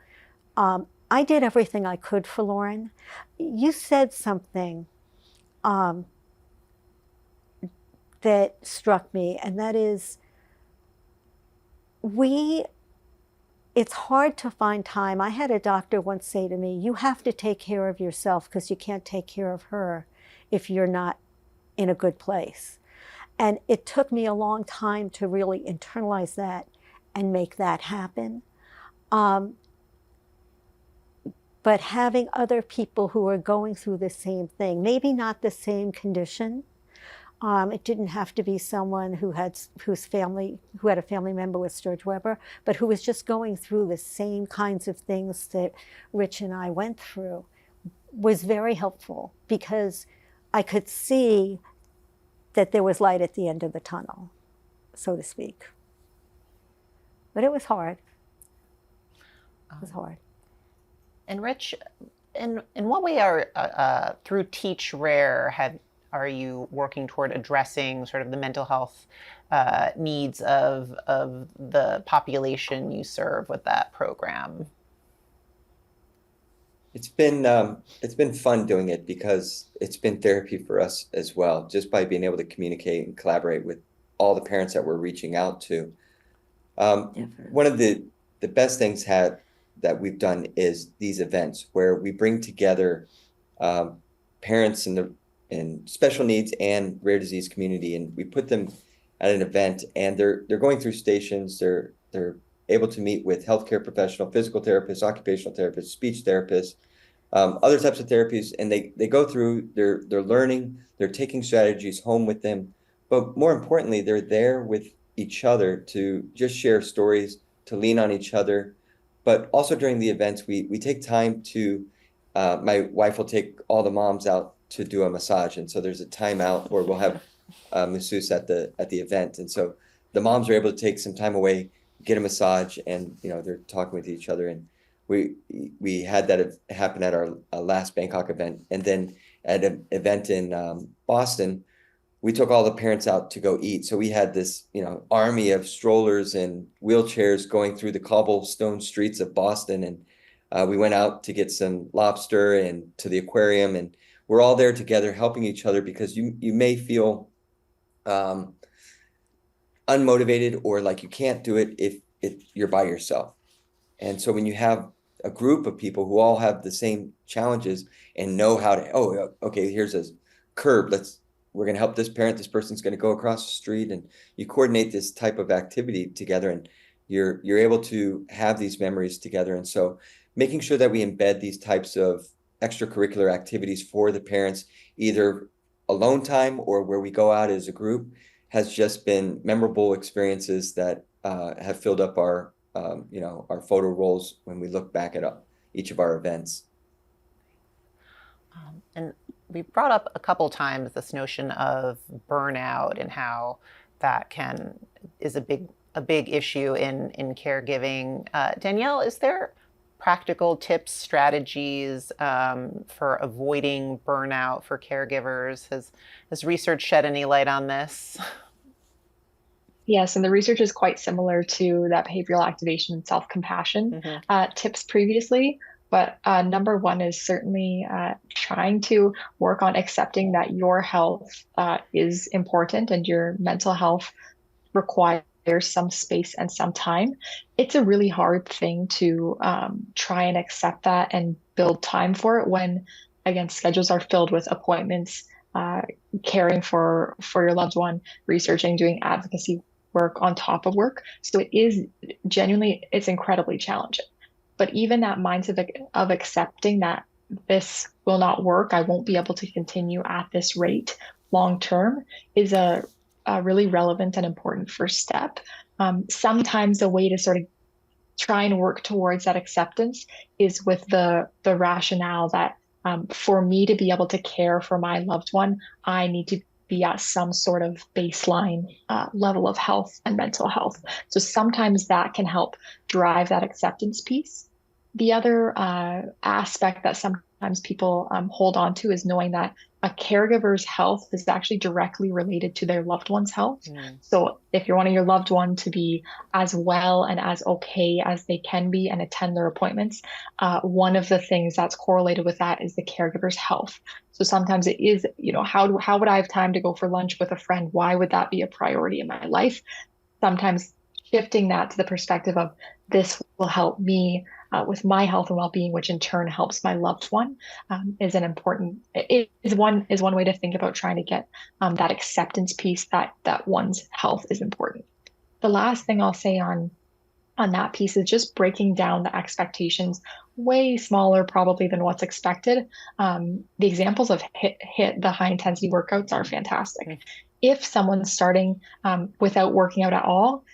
I did everything I could for Lauren. You said something that struck me, and that is, it's hard to find time. I had a doctor once say to me, you have to take care of yourself because you can't take care of her if you're not in a good place. And it took me a long time to really internalize that and make that happen. But having other people who are going through the same thing, maybe not the same condition. It didn't have to be someone who had a family member with Sturge-Weber, but who was just going through the same kinds of things that Rich and I went through, was very helpful, because I could see that there was light at the end of the tunnel, so to speak. But it was hard. It was hard. And Rich, in what way are through Teach Rare are you working toward addressing sort of the mental health needs of the population you serve with that program? It's been fun doing it, because it's been therapy for us as well, just by being able to communicate and collaborate with all the parents that we're reaching out to. One of the best things that we've done is these events where we bring together parents in special needs and rare disease community, and we put them at an event, and they're going through stations. They're able to meet with healthcare professional, physical therapists, occupational therapists, speech therapists, other types of therapies, and they go through, they're learning, they're taking strategies home with them, but more importantly, they're there with each other to just share stories, to lean on each other. But also during the events, we take time to, my wife will take all the moms out to do a massage, and so there's a timeout where we'll have masseuse at the event, and so the moms are able to take some time away, get a massage, and they're talking with each other. And we had that happen at our last Bangkok event, and then at an event in Boston, we took all the parents out to go eat. So we had this army of strollers and wheelchairs going through the cobblestone streets of Boston, and we went out to get some lobster and to the aquarium, and we're all there together helping each other, because you may feel unmotivated or like you can't do it if you're by yourself. And so when you have a group of people who all have the same challenges and know how to, okay, here's a curb, we're going to help this parent, this person's going to go across the street, and you coordinate this type of activity together, and you're able to have these memories together. And so making sure that we embed these types of extracurricular activities for the parents, either alone time or where we go out as a group, has just been memorable experiences that have filled up our photo rolls when we look back at each of our events. And we brought up a couple times this notion of burnout and how that is a big issue in caregiving. Danielle, is there practical tips, strategies for avoiding burnout for caregivers? Has research shed any light on this? Yes, and the research is quite similar to that behavioral activation and self-compassion Hmm. tips previously. But number one is certainly trying to work on accepting that your health is important and your mental health requires some space and some time. It's a really hard thing to try and accept that and build time for it when, again, schedules are filled with appointments, uh, caring for your loved one, researching, doing advocacy work on top of work. So it is genuinely, it's incredibly challenging. But even that mindset of accepting that this will not work, I won't be able to continue at this rate long term is a really relevant and important first step. Sometimes a way to sort of try and work towards that acceptance is with the rationale that for me to be able to care for my loved one, I need to be at some sort of baseline level of health and mental health. So sometimes that can help drive that acceptance piece. The other aspect that sometimes people hold on to is knowing that a caregiver's health is actually directly related to their loved one's health. Mm. So if you're wanting your loved one to be as well and as okay as they can be and attend their appointments, one of the things that's correlated with that is the caregiver's health. So sometimes it is, how would I have time to go for lunch with a friend? Why would that be a priority in my life? Sometimes shifting that to the perspective of this will help me with my health and well-being, which in turn helps my loved one, is an important is one way to think about trying to get that acceptance piece that one's health is important. The last thing I'll say on that piece is just breaking down the expectations way smaller probably than what's expected. The examples of hit the high intensity workouts are fantastic. Mm. If someone's starting without working out at all,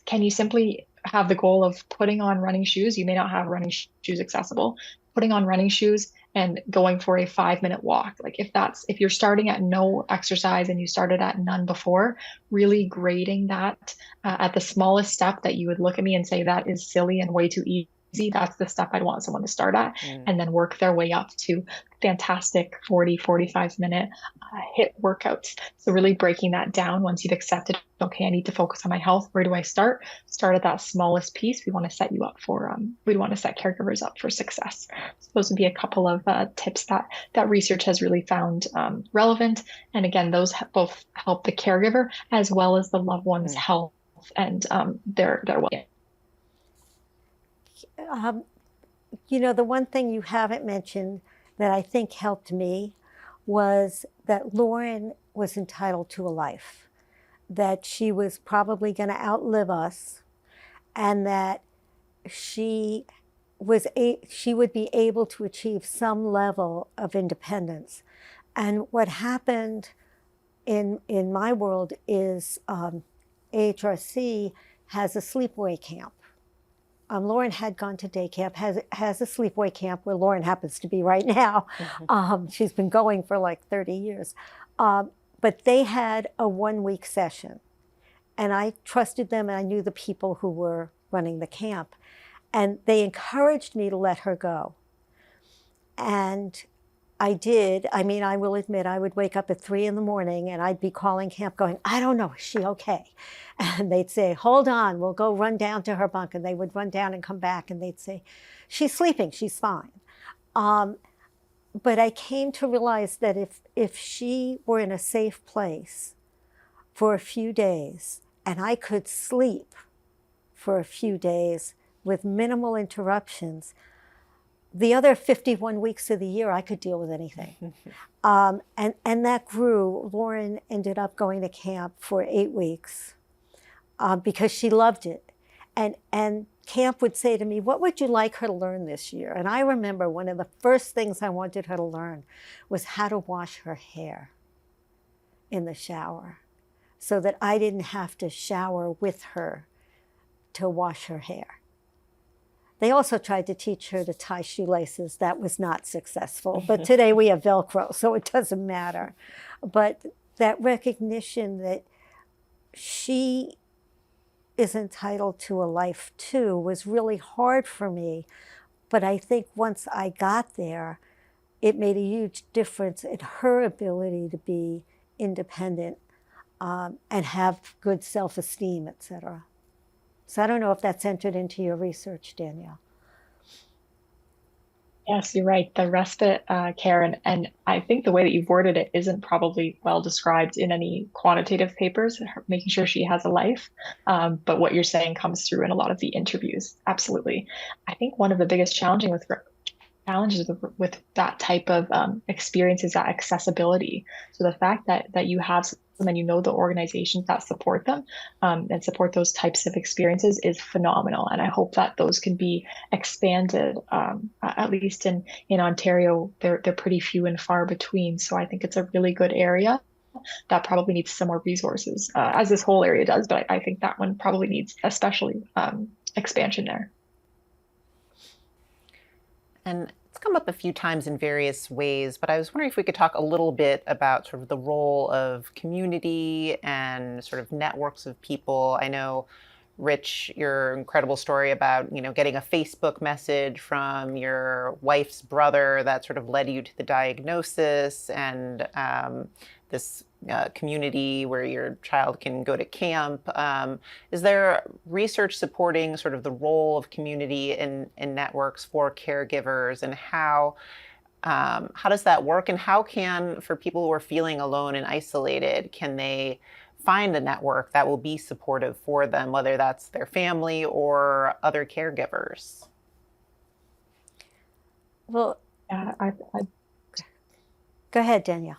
can you simply have the goal of putting on running shoes? You may not have running shoes accessible. Putting on running shoes and going for a 5-minute walk. Like if you're starting at no exercise and you started at none before, really grading that at the smallest step that you would look at me and say that is silly and way too easy. That's the step I'd want someone to start at, and then work their way up to fantastic 40-45 minute hit workouts. So really breaking that down once you've accepted, okay, I need to focus on my health. Where do I start? Start at that smallest piece. We want to set you up for, we want to set caregivers up for success. So those would be a couple of tips that research has really found relevant. And again, those both help the caregiver as well as the loved one's health and their well-being. The one thing you haven't mentioned that I think helped me was that Lauren was entitled to a life, that she was probably going to outlive us, and that she would be able to achieve some level of independence. And what happened in my world is AHRC has a sleepaway camp. Lauren had gone to day camp, has a sleepaway camp where Lauren happens to be right now. She's been going for like 30 years. But they had a 1-week session. And I trusted them and I knew the people who were running the camp. And they encouraged me to let her go. And I did. I mean, I will admit, I would wake up at 3 in the morning and I'd be calling camp going, I don't know, is she okay? And they'd say, hold on, we'll go run down to her bunk. And they would run down and come back and they'd say, she's sleeping, she's fine. But I came to realize that if she were in a safe place for a few days and I could sleep for a few days with minimal interruptions, the other 51 weeks of the year, I could deal with anything. And that grew. Lauren ended up going to camp for 8 weeks because she loved it. And camp would say to me, what would you like her to learn this year? And I remember one of the first things I wanted her to learn was how to wash her hair in the shower so that I didn't have to shower with her to wash her hair. They also tried to teach her to tie shoelaces. That was not successful. But today we have Velcro, so it doesn't matter. But that recognition that she is entitled to a life too was really hard for me. But I think once I got there, it made a huge difference in her ability to be independent. and have good self-esteem, etc. So I don't know if that's entered into your research, Danielle. Yes, you're right. The respite care, and I think the way that you've worded it isn't probably well described in any quantitative papers, making sure she has a life. But what you're saying comes through in a lot of the interviews. Absolutely. I think one of the biggest challenges with that type of experience is that accessibility. So the fact that you have them and you know the organizations that support them and support those types of experiences is phenomenal. And I hope that those can be expanded. At least in Ontario, they're pretty few and far between. So I think it's a really good area that probably needs some more resources, as this whole area does. But I think that one probably needs especially expansion there. And it's come up a few times in various ways, but I was wondering if we could talk a little bit about sort of the role of community and sort of networks of people. I know, Rich, your incredible story about, getting a Facebook message from your wife's brother that sort of led you to the diagnosis, and this community where your child can go to camp. Is there research supporting sort of the role of community in networks for caregivers, and how does that work? And how can, for people who are feeling alone and isolated, can they find a network that will be supportive for them, whether that's their family or other caregivers? Well, I go ahead, Danielle.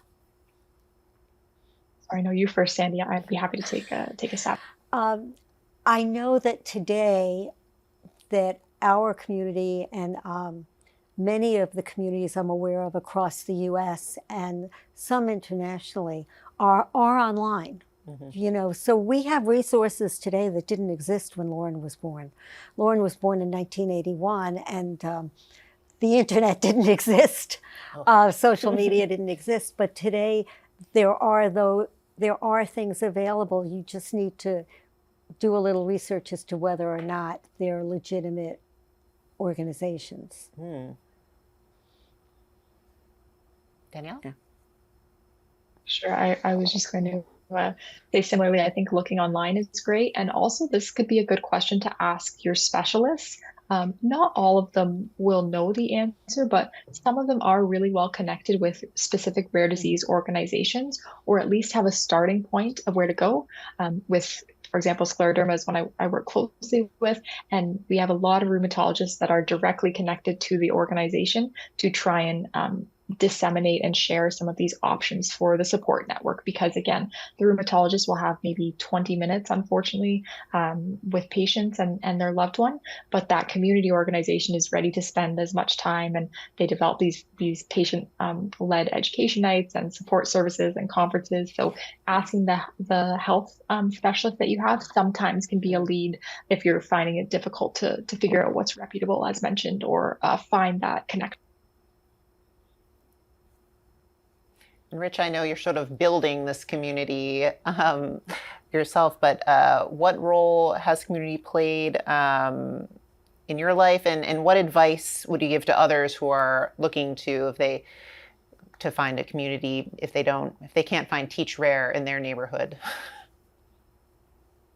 Sorry, no, you first, Sandy. I'd be happy to take a stab. I know that today that our community and many of the communities I'm aware of across the U.S. and some internationally are online. Mm-hmm. So we have resources today that didn't exist when Lauren was born. Lauren was born in 1981, and the internet didn't exist. Social media didn't exist. But today there are things available. You just need to do a little research as to whether or not they're legitimate organizations. Danielle? Yeah. Sure. I was just going to say similarly, I think looking online is great. And also, this could be a good question to ask your specialists. Not all of them will know the answer, but some of them are really well connected with specific rare disease organizations, or at least have a starting point of where to go. With, for example, scleroderma is one I work closely with, and we have a lot of rheumatologists that are directly connected to the organization to try and disseminate and share some of these options for the support network, because again, the rheumatologist will have maybe 20 minutes, unfortunately, with patients and their loved one, but that community organization is ready to spend as much time, and they develop these patient led education nights and support services and conferences. So asking the health specialist that you have sometimes can be a lead if you're finding it difficult to figure out what's reputable, as mentioned, or find that connection. And Rich, I know you're sort of building this community yourself, but what role has community played in your life, and what advice would you give to others who are looking to find a community if they can't find Teach Rare in their neighborhood?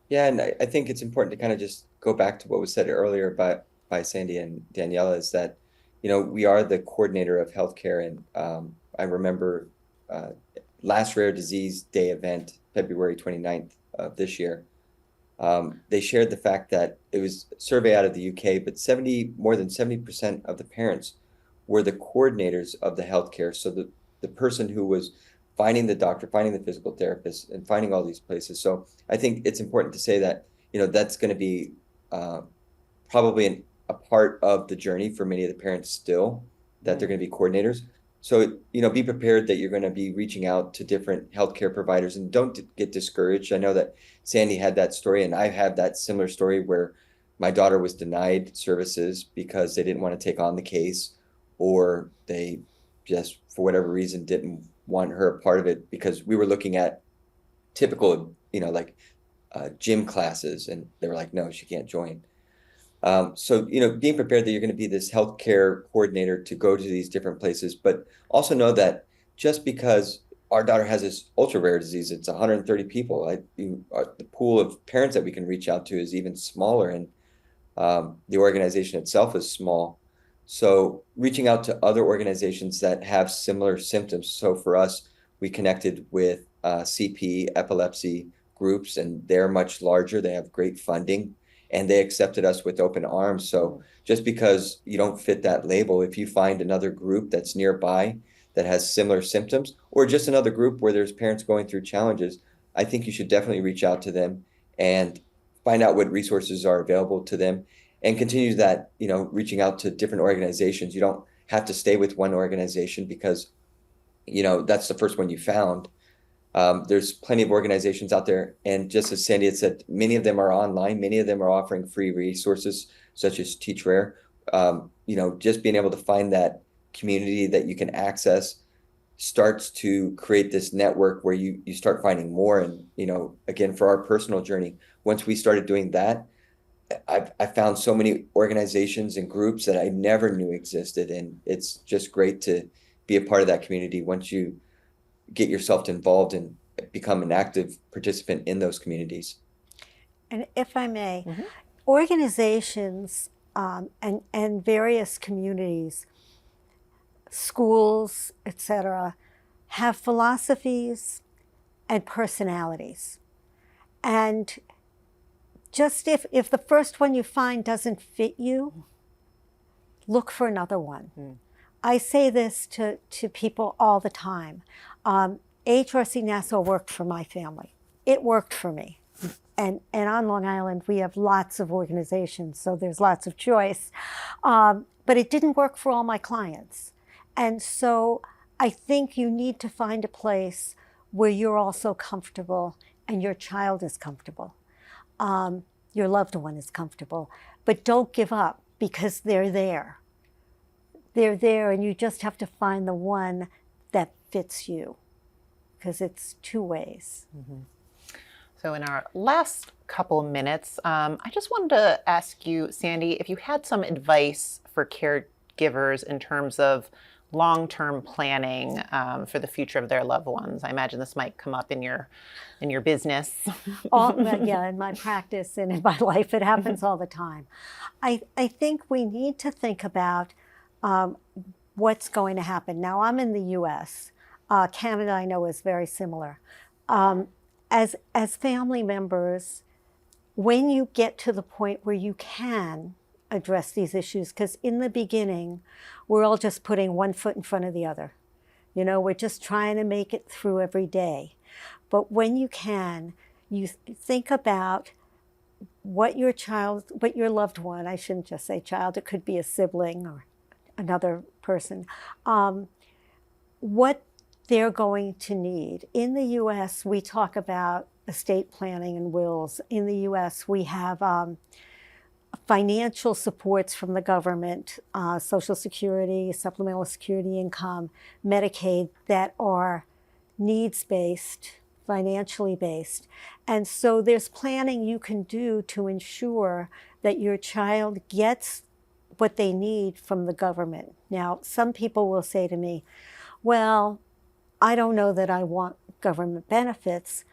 Yeah, and I think it's important to kind of just go back to what was said earlier by Sandy and Daniela, is that we are the coordinator of healthcare, and I remember last Rare Disease Day event, February 29th of this year, they shared the fact that it was a survey out of the UK, but more than 70% of the parents were the coordinators of the healthcare. So the person who was finding the doctor, finding the physical therapist, and finding all these places. So I think it's important to say that, that's going to be probably a part of the journey for many of the parents still, that they're going to be coordinators. So, be prepared that you're going to be reaching out to different healthcare providers, and don't get discouraged. I know that Sandy had that story, and I have that similar story where my daughter was denied services because they didn't want to take on the case, or they just, for whatever reason, didn't want her a part of it, because we were looking at typical, gym classes, and they were like, no, she can't join. So, being prepared that you're going to be this healthcare coordinator to go to these different places, but also know that just because our daughter has this ultra rare disease. It's 130 people. The pool of parents that we can reach out to is even smaller, and the organization itself is small. So reaching out to other organizations that have similar symptoms. So for us, we connected with CP epilepsy groups, and they're much larger. They have great funding, and they accepted us with open arms. So just because you don't fit that label, if you find another group that's nearby that has similar symptoms, or just another group where there's parents going through challenges, I think you should definitely reach out to them and find out what resources are available to them, and continue that, reaching out to different organizations. You don't have to stay with one organization because, that's the first one you found. There's plenty of organizations out there. And just as Sandy had said, many of them are online. Many of them are offering free resources such as Teach Rare. Just being able to find that community that you can access starts to create this network where you start finding more. And, again, for our personal journey, once we started doing that, I found so many organizations and groups that I never knew existed. And it's just great to be a part of that community once you get yourself involved and become an active participant in those communities. And if I may, organizations and various communities, schools, etc., have philosophies and personalities. And just if the first one you find doesn't fit you, look for another one. I say this to people all the time. HRC Nassau worked for my family. It worked for me. And on Long Island, we have lots of organizations, so there's lots of choice. But it didn't work for all my clients. And so I think you need to find a place where you're also comfortable and your child is comfortable. Your loved one is comfortable. But don't give up, because they're there. They're there, and you just have to find the one that fits you, because it's two ways. So in our last couple of minutes, I just wanted to ask you, Sandy, if you had some advice for caregivers in terms of long-term planning for the future of their loved ones. I imagine this might come up in your business. In my practice and in my life, it happens all the time. I think we need to think about what's going to happen. Now, I'm in the U.S. Canada, I know, is very similar. As family members, when you get to the point where you can address these issues, because in the beginning, we're all just putting one foot in front of the other. We're just trying to make it through every day. But when you can, you think about what your loved one, I shouldn't just say child, it could be a sibling or another person, what they're going to need. In the U.S., we talk about estate planning and wills. In the U.S., we have financial supports from the government, Social Security, Supplemental Security Income, Medicaid, that are needs-based, financially based. And so there's planning you can do to ensure that your child gets what they need from the government. Now, some people will say to me, well, I don't know that I want government benefits,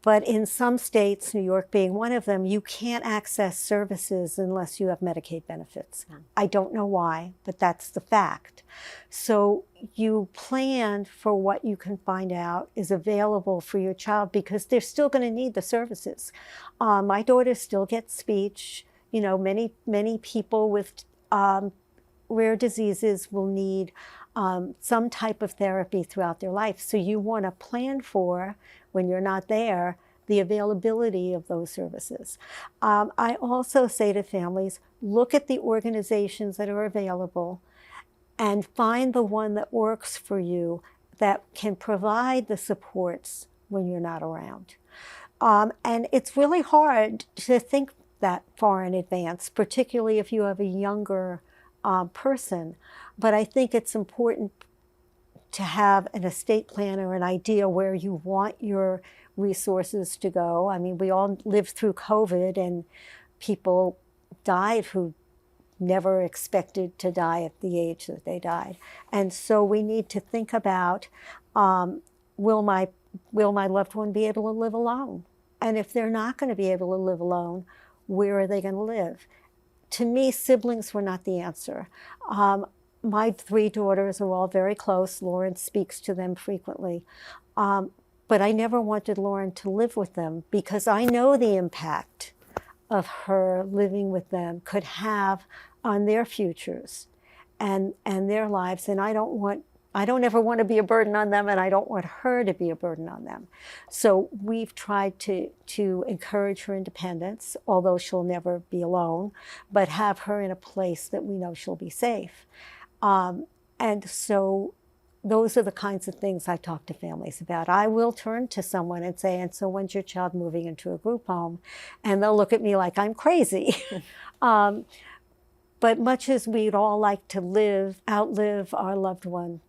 but in some states, New York being one of them, you can't access services unless you have Medicaid benefits. I don't know why, but that's the fact. So you plan for what you can find out is available for your child, because they're still going to need the services. My daughter still gets speech. Many people with rare diseases will need some type of therapy throughout their life. So you want to plan for, when you're not there, the availability of those services. I also say to families, look at the organizations that are available and find the one that works for you, that can provide the supports when you're not around. And it's really hard to think that far in advance, particularly if you have a younger person. But I think it's important to have an estate plan or an idea where you want your resources to go. I mean, we all lived through COVID, and people died who never expected to die at the age that they died. And so we need to think about will my loved one be able to live alone? And if they're not going to be able to live alone, where are they going to live? To me, siblings were not the answer. My 3 daughters are all very close. Lauren speaks to them frequently. But I never wanted Lauren to live with them because I know the impact of her living with them could have on their futures and their lives. And I don't ever want to be a burden on them, and I don't want her to be a burden on them. So we've tried to encourage her independence, although she'll never be alone, but have her in a place that we know she'll be safe. And so those are the kinds of things I talk to families about. I will turn to someone and say, and so when's your child moving into a group home? And they'll look at me like I'm crazy. But much as we'd all like to outlive our loved one,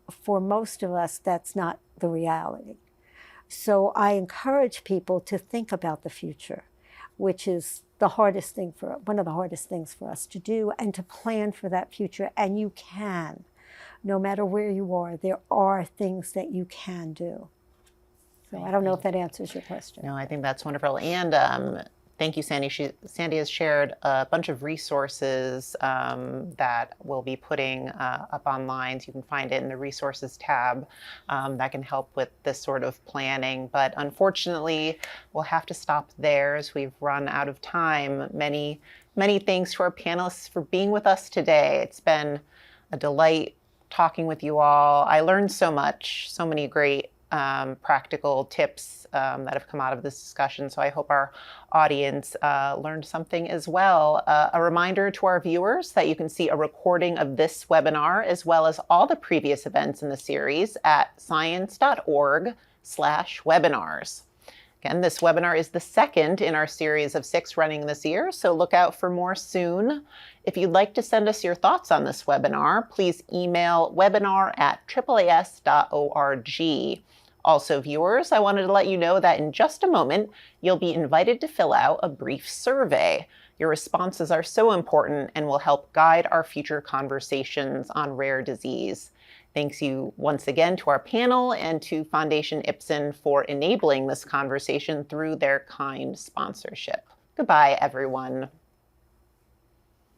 for most of us, that's not the reality. So I encourage people to think about the future, which is one of the hardest things for us to do, and to plan for that future. And you can. No matter where you are, there are things that you can do. So I don't know if that answers your question. No, I think that's wonderful. And thank you, Sandy. Sandy has shared a bunch of resources that we'll be putting up online. So you can find it in the resources tab that can help with this sort of planning. But unfortunately, we'll have to stop there as we've run out of time. Many thanks to our panelists for being with us today. It's been a delight talking with you all. I learned so much, so many great practical tips that have come out of this discussion. So I hope our audience learned something as well. A reminder to our viewers that you can see a recording of this webinar as well as all the previous events in the series at science.org/webinars. Again, this webinar is the second in our series of 6 running this year, so look out for more soon. If you'd like to send us your thoughts on this webinar, please email webinar@AAAS.org. Also, viewers, I wanted to let you know that in just a moment, you'll be invited to fill out a brief survey. Your responses are so important and will help guide our future conversations on rare disease. Thanks you once again to our panel and to Foundation Ipsen for enabling this conversation through their kind sponsorship. Goodbye, everyone.